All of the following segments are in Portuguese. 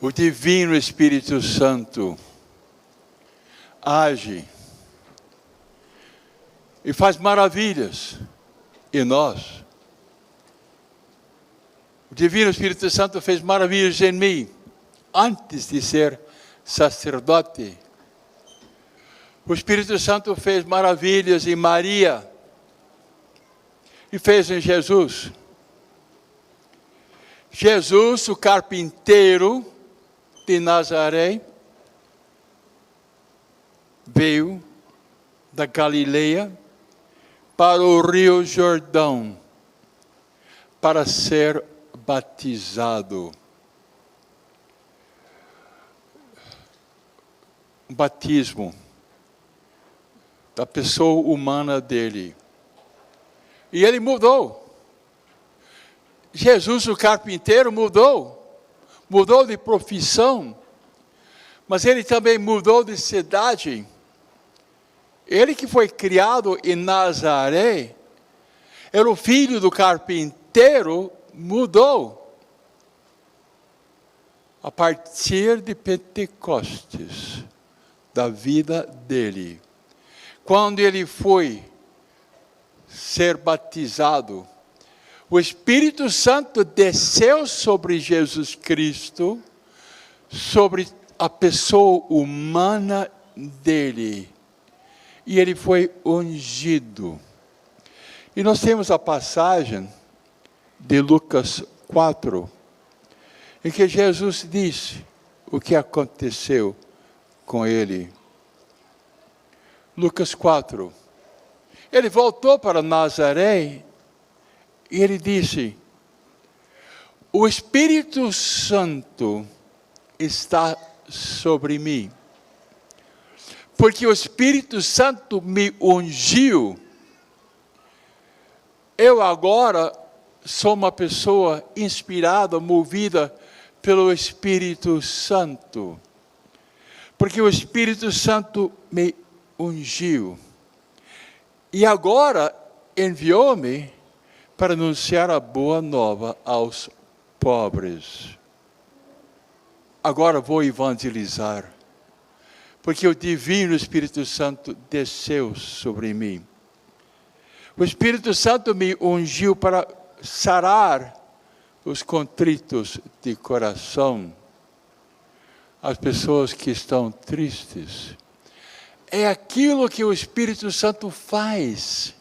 O Divino Espírito Santo age e faz maravilhas em nós. O Divino Espírito Santo fez maravilhas em mim antes de ser sacerdote. O Espírito Santo fez maravilhas em Maria e fez em Jesus. Jesus, o carpinteiro de Nazaré, veio da Galileia para o Rio Jordão para ser batizado. O batismo da pessoa humana dele. E ele mudou. Jesus, o carpinteiro, mudou de profissão, mas ele também mudou de cidade. Ele que foi criado em Nazaré, era o filho do carpinteiro, mudou. A partir de Pentecostes, da vida dele. Quando ele foi ser batizado, o Espírito Santo desceu sobre Jesus Cristo, sobre a pessoa humana dele. E ele foi ungido. E nós temos a passagem de Lucas 4, em que Jesus disse o que aconteceu com ele. Lucas 4. Ele voltou para Nazaré e ele disse: o Espírito Santo está sobre mim, porque o Espírito Santo me ungiu. Eu agora sou uma pessoa inspirada, movida pelo Espírito Santo, porque o Espírito Santo me ungiu. E agora enviou-me para anunciar a boa nova aos pobres. Agora vou evangelizar, porque o Divino Espírito Santo desceu sobre mim. O Espírito Santo me ungiu para sarar os contritos de coração, as pessoas que estão tristes. É aquilo que o Espírito Santo faz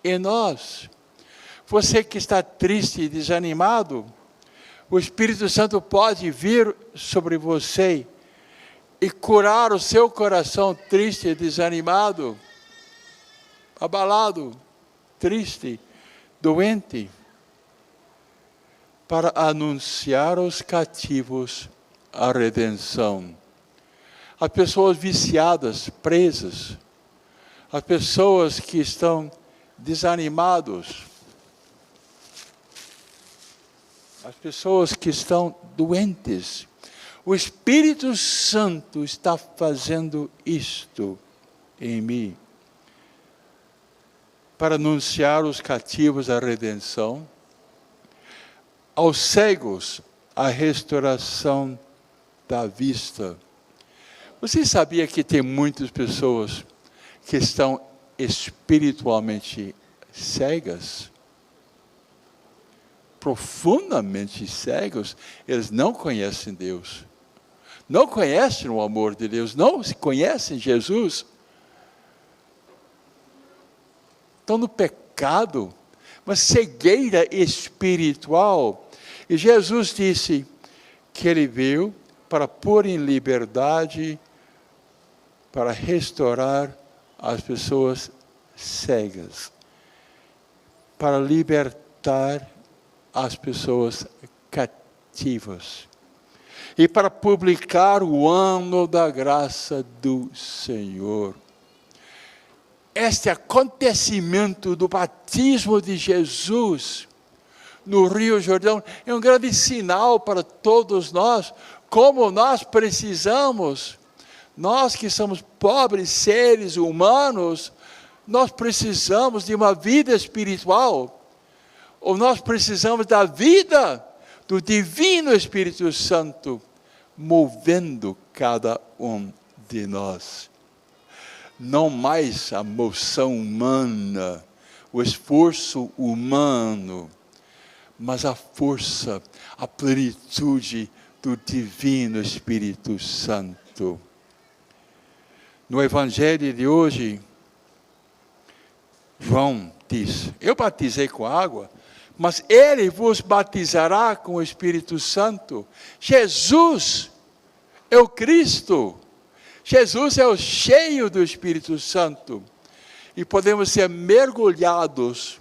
em nós. Você que está triste e desanimado, o Espírito Santo pode vir sobre você e curar o seu coração triste e desanimado, abalado, triste, doente, para anunciar aos cativos a redenção. As pessoas viciadas, presas, as pessoas que estão desanimados, as pessoas que estão doentes. O Espírito Santo está fazendo isto em mim, para anunciar aos cativos a redenção, aos cegos a restauração da vista. Você sabia que tem muitas pessoas que estão espiritualmente cegas? Profundamente cegos, eles não conhecem Deus, não conhecem o amor de Deus, não conhecem Jesus, estão no pecado, uma cegueira espiritual. E Jesus disse que ele veio para pôr em liberdade, para restaurar as pessoas cegas, para libertar as pessoas cativas e para publicar o ano da graça do Senhor. Este acontecimento do batismo de Jesus no Rio Jordão é um grande sinal para todos nós, como nós precisamos, nós que somos pobres seres humanos, nós precisamos de uma vida espiritual, ou nós precisamos da vida do Divino Espírito Santo movendo cada um de nós. Não mais a moção humana, o esforço humano, mas a força, a plenitude do Divino Espírito Santo. No Evangelho de hoje, João diz: eu batizei com água, mas ele vos batizará com o Espírito Santo. Jesus é o Cristo. Jesus é o cheio do Espírito Santo. E podemos ser mergulhados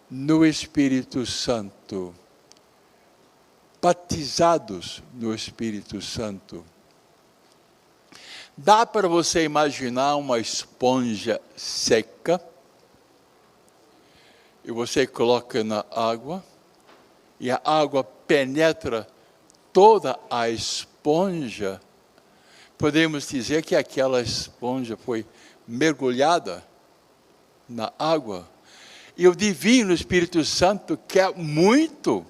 no Espírito Santo. Batizados no Espírito Santo. Dá para você imaginar uma esponja seca, e você coloca na água, e a água penetra toda a esponja. Podemos dizer que aquela esponja foi mergulhada na água. E o Divino Espírito Santo quer muito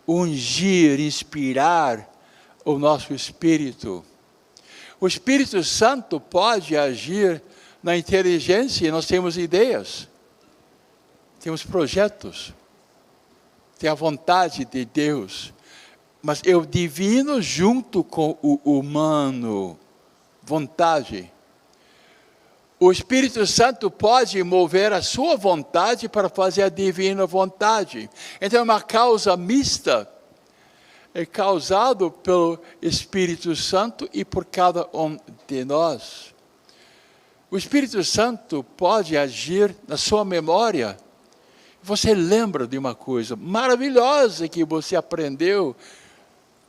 ungir, inspirar o nosso espírito. O Espírito Santo pode agir na inteligência, nós temos ideias, temos projetos, tem a vontade de Deus, mas é o divino junto com o humano, vontade. O Espírito Santo pode mover a sua vontade para fazer a divina vontade. Então é uma causa mista. É causado pelo Espírito Santo e por cada um de nós. O Espírito Santo pode agir na sua memória. Você lembra de uma coisa maravilhosa que você aprendeu,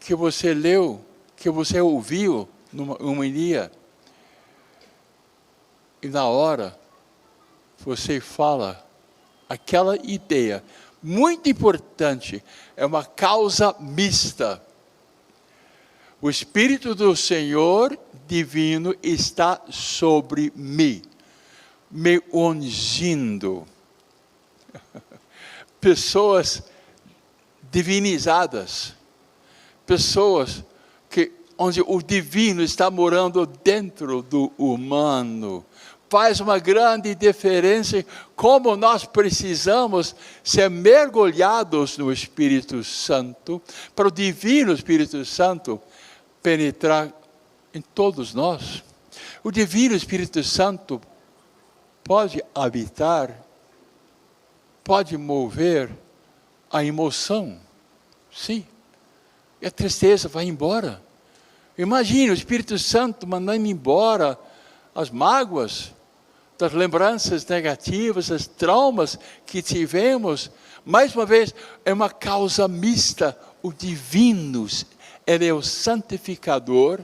que você leu, que você ouviu num dia. E na hora, você fala aquela ideia muito importante, é uma causa mista. O Espírito do Senhor divino está sobre mim, me ungindo. Pessoas divinizadas, pessoas onde o divino está morando dentro do humano. Faz uma grande diferença como nós precisamos ser mergulhados no Espírito Santo, para o Divino Espírito Santo penetrar em todos nós. O Divino Espírito Santo pode habitar, pode mover a emoção. Sim, e a tristeza vai embora. Imagine o Espírito Santo mandando embora as mágoas, das lembranças negativas, os traumas que tivemos. Mais uma vez, é uma causa mista. O divino, ele é o santificador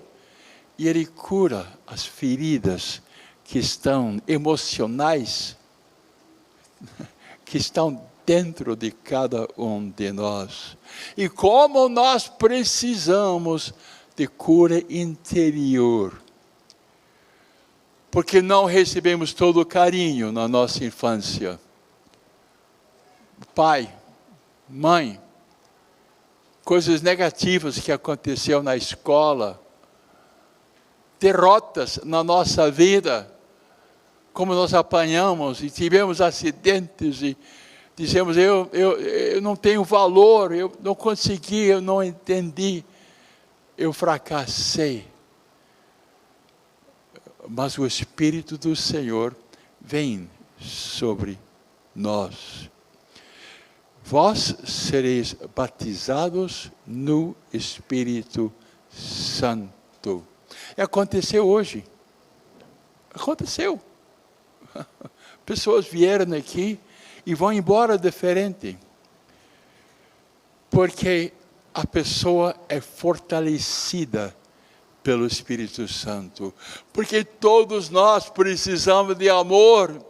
e ele cura as feridas que estão emocionais, que estão dentro de cada um de nós. E como nós precisamos de cura interior, porque não recebemos todo o carinho na nossa infância. Pai, mãe, coisas negativas que aconteceram na escola, derrotas na nossa vida, como nós apanhamos e tivemos acidentes e dizemos, eu não tenho valor, eu não consegui, eu não entendi, eu fracassei. Mas o Espírito do Senhor vem sobre nós. Vós sereis batizados no Espírito Santo. E aconteceu hoje. Aconteceu. Pessoas vieram aqui e vão embora diferente. Porque a pessoa é fortalecida pelo Espírito Santo, porque todos nós precisamos de amor,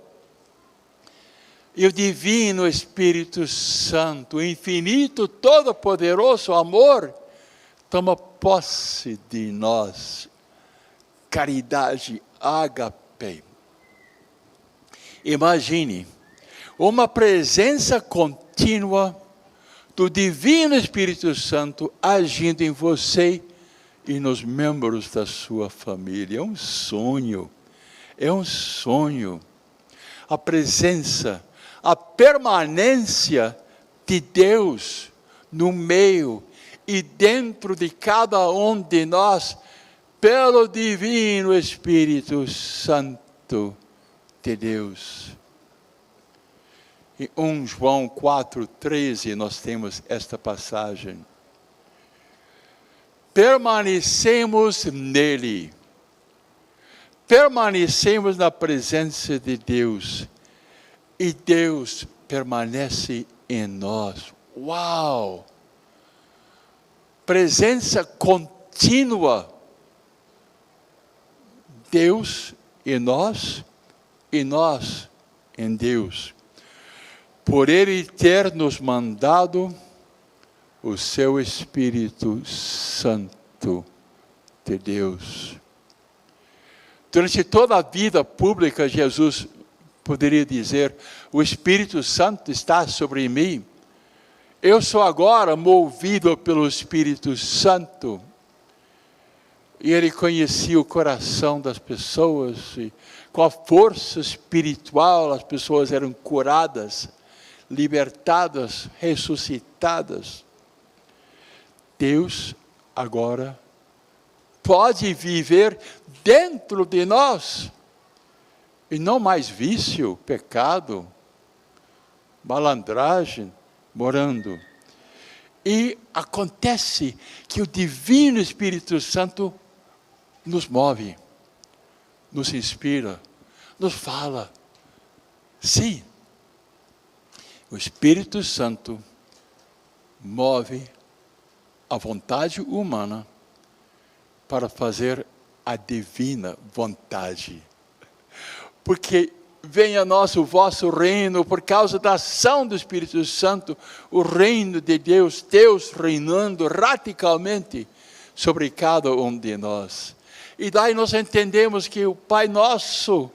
e o divino Espírito Santo, infinito, todo-poderoso amor, toma posse de nós, caridade, ágape. Imagine, uma presença contínua do Divino Espírito Santo agindo em você e nos membros da sua família. É um sonho, é um sonho. A presença, a permanência de Deus no meio e dentro de cada um de nós, pelo Divino Espírito Santo de Deus. Em 1 João 4,13 nós temos esta passagem. Permanecemos nele. Permanecemos na presença de Deus. E Deus permanece em nós. Uau! Presença contínua. Deus em nós e nós em Deus. Por Ele ter nos mandado o seu Espírito Santo de Deus. Durante toda a vida pública, Jesus poderia dizer: o Espírito Santo está sobre mim. Eu sou agora movido pelo Espírito Santo. E Ele conhecia o coração das pessoas, e com a força espiritual as pessoas eram curadas, libertadas, ressuscitadas. Deus agora pode viver dentro de nós, e não mais vício, pecado, malandragem, morando. E acontece que o Divino Espírito Santo nos move, nos inspira, nos fala. Sim, o Espírito Santo move a vontade humana para fazer a divina vontade. Porque venha a nós o vosso reino, por causa da ação do Espírito Santo, o reino de Deus, Deus reinando radicalmente sobre cada um de nós. E daí nós entendemos que o Pai nosso,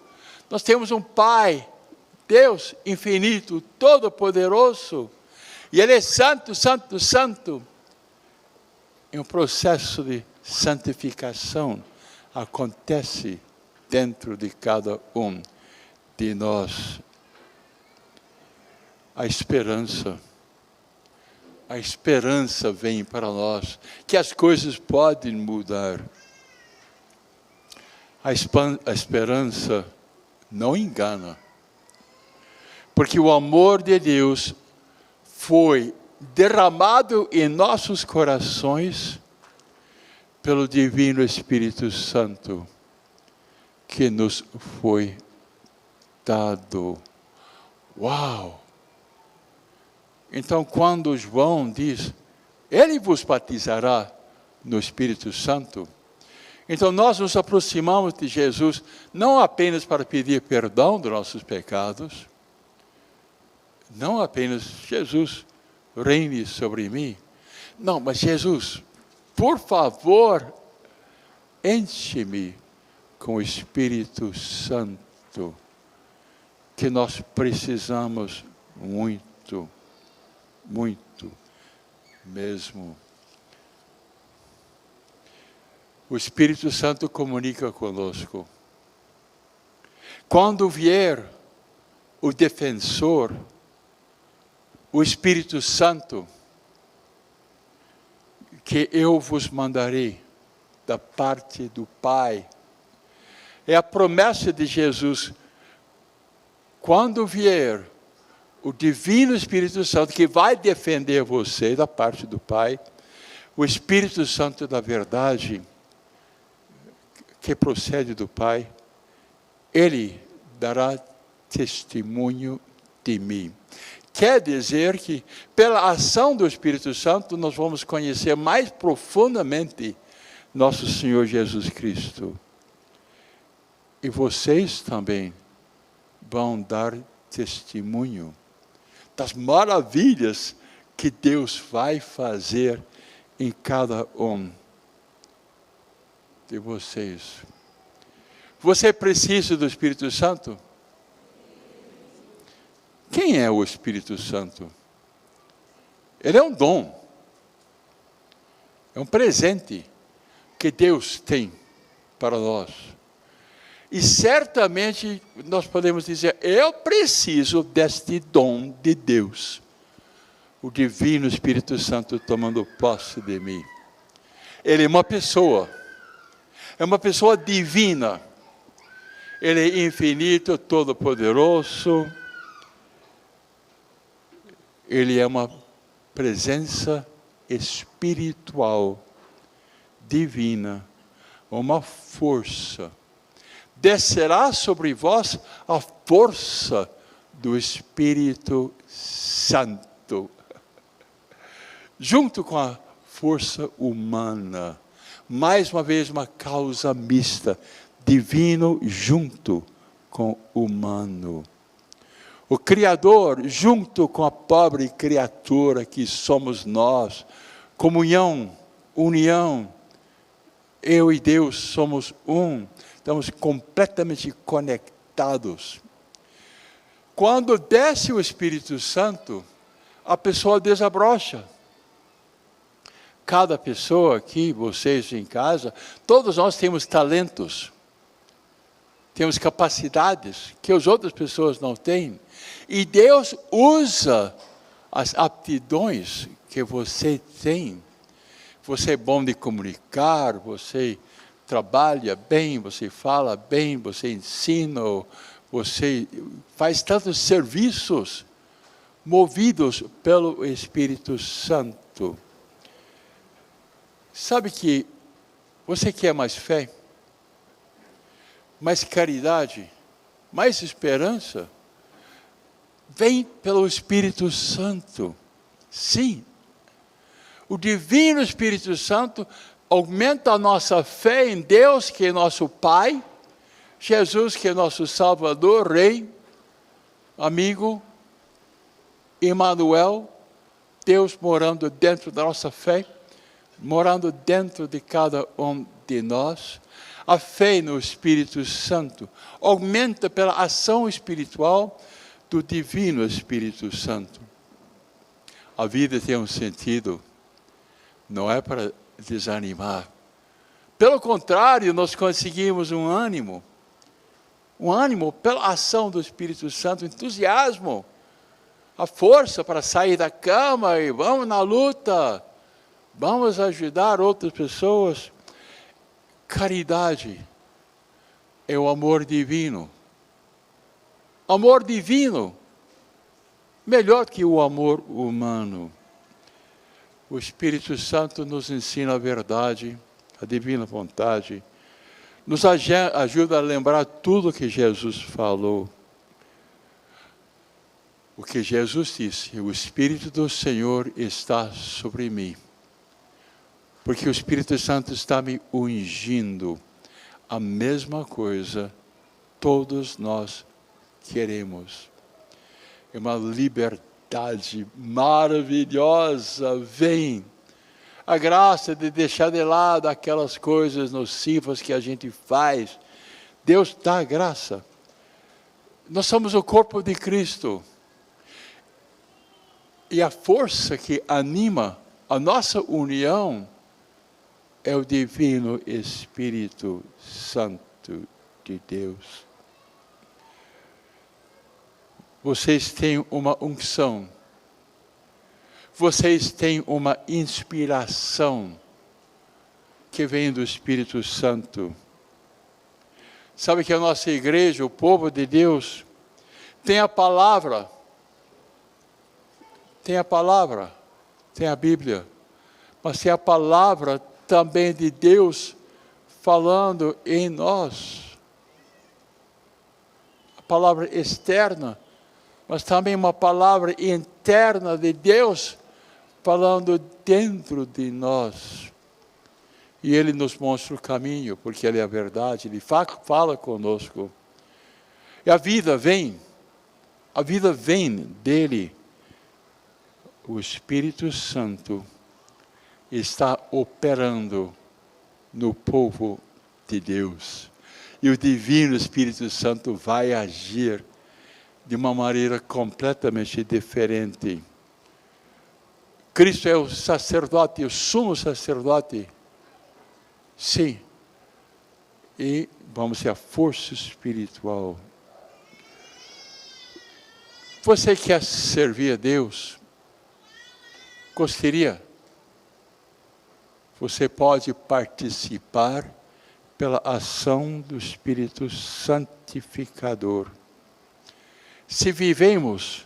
nós temos um Pai, Deus infinito, todo-poderoso, e Ele é santo, santo, santo. E um processo de santificação acontece dentro de cada um de nós. A esperança vem para nós, que as coisas podem mudar. A esperança não engana, porque o amor de Deus foi derramado em nossos corações pelo Divino Espírito Santo que nos foi dado. Uau! Então, quando João diz, Ele vos batizará no Espírito Santo, então nós nos aproximamos de Jesus não apenas para pedir perdão dos nossos pecados, não apenas Jesus, reine sobre mim. Não, mas Jesus, por favor, enche-me com o Espírito Santo, que nós precisamos muito, muito mesmo. O Espírito Santo comunica conosco. Quando vier o defensor, o Espírito Santo, que eu vos mandarei da parte do Pai, é a promessa de Jesus. Quando vier o Divino Espírito Santo, que vai defender você da parte do Pai, o Espírito Santo da verdade, que procede do Pai, Ele dará testemunho de mim. Quer dizer que, pela ação do Espírito Santo, nós vamos conhecer mais profundamente nosso Senhor Jesus Cristo. E vocês também vão dar testemunho das maravilhas que Deus vai fazer em cada um de vocês. Você precisa do Espírito Santo? Quem é o Espírito Santo? Ele é um dom. É um presente que Deus tem para nós. E certamente nós podemos dizer, eu preciso deste dom de Deus. O Divino Espírito Santo tomando posse de mim. Ele é uma pessoa divina. Ele é infinito, todo-poderoso. Ele é uma presença espiritual, divina, uma força. Descerá sobre vós a força do Espírito Santo, junto com a força humana. Mais uma vez, uma causa mista, divino junto com humano. O Criador junto com a pobre criatura que somos nós. Comunhão, união. Eu e Deus somos um. Estamos completamente conectados. Quando desce o Espírito Santo, a pessoa desabrocha. Cada pessoa aqui, vocês em casa, todos nós temos talentos. Temos capacidades que as outras pessoas não têm. E Deus usa as aptidões que você tem. Você é bom de comunicar, você trabalha bem, você fala bem, você ensina, você faz tantos serviços movidos pelo Espírito Santo. Sabe que você quer mais fé, mais caridade, mais esperança? Vem pelo Espírito Santo. Sim. O Divino Espírito Santo aumenta a nossa fé em Deus, que é nosso Pai, Jesus, que é nosso Salvador, Rei, amigo, Emmanuel, Deus morando dentro da nossa fé, morando dentro de cada um de nós. A fé no Espírito Santo aumenta pela ação espiritual do Divino Espírito Santo. A vida tem um sentido, não é para desanimar. Pelo contrário, nós conseguimos um ânimo pela ação do Espírito Santo, entusiasmo, a força para sair da cama e vamos na luta, vamos ajudar outras pessoas. Caridade é o amor divino. Amor divino, melhor que o amor humano. O Espírito Santo nos ensina a verdade, a divina vontade, nos ajuda a lembrar tudo que Jesus falou. O que Jesus disse, o Espírito do Senhor está sobre mim, porque o Espírito Santo está me ungindo. A mesma coisa todos nós queremos. É uma liberdade maravilhosa. Vem a graça de deixar de lado aquelas coisas nocivas que a gente faz. Deus dá a graça. Nós somos o corpo de Cristo. E a força que anima a nossa união é o Divino Espírito Santo de Deus. Vocês têm uma unção. Vocês têm uma inspiração que vem do Espírito Santo. Sabe que a nossa igreja, o povo de Deus, tem a palavra, tem a Bíblia, mas tem a palavra também de Deus falando em nós. A palavra externa, mas também uma palavra interna de Deus falando dentro de nós. E Ele nos mostra o caminho, porque Ele é a verdade, Ele fala conosco. E a vida vem dEle. O Espírito Santo está operando no povo de Deus. E o Divino Espírito Santo vai agir de uma maneira completamente diferente. Cristo é o sacerdote, o sumo sacerdote. Sim. E vamos ter a força espiritual. Você quer servir a Deus? Gostaria? Você pode participar pela ação do Espírito Santificador. Se vivemos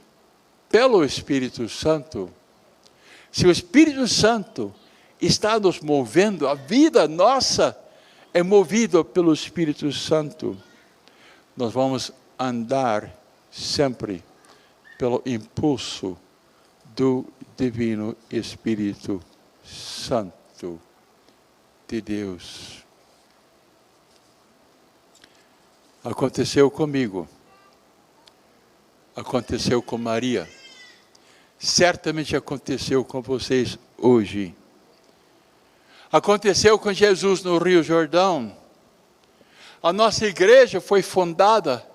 pelo Espírito Santo, se o Espírito Santo está nos movendo, a vida nossa é movida pelo Espírito Santo, nós vamos andar sempre pelo impulso do Divino Espírito Santo de Deus. Aconteceu comigo, aconteceu com Maria, certamente aconteceu com vocês hoje. Aconteceu com Jesus no Rio Jordão. A nossa igreja foi fundada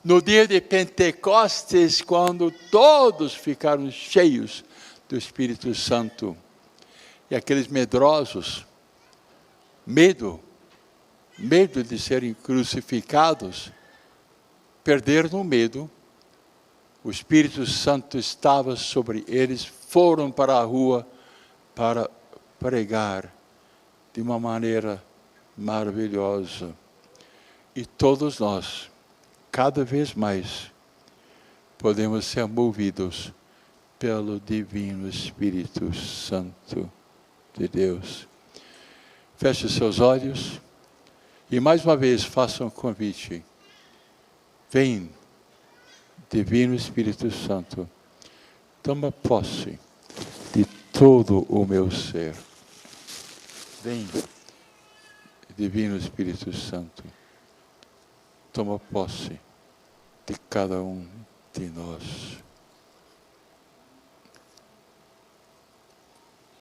no dia de Pentecostes, quando todos ficaram cheios do Espírito Santo. E aqueles medrosos, medo de serem crucificados, perderam o medo. O Espírito Santo estava sobre eles, foram para a rua para pregar de uma maneira maravilhosa. E todos nós, cada vez mais, podemos ser movidos pelo Divino Espírito Santo de Deus. Feche seus olhos e mais uma vez faça um convite. Vem, Divino Espírito Santo, toma posse de todo o meu ser. Vem, Divino Espírito Santo, toma posse de cada um de nós.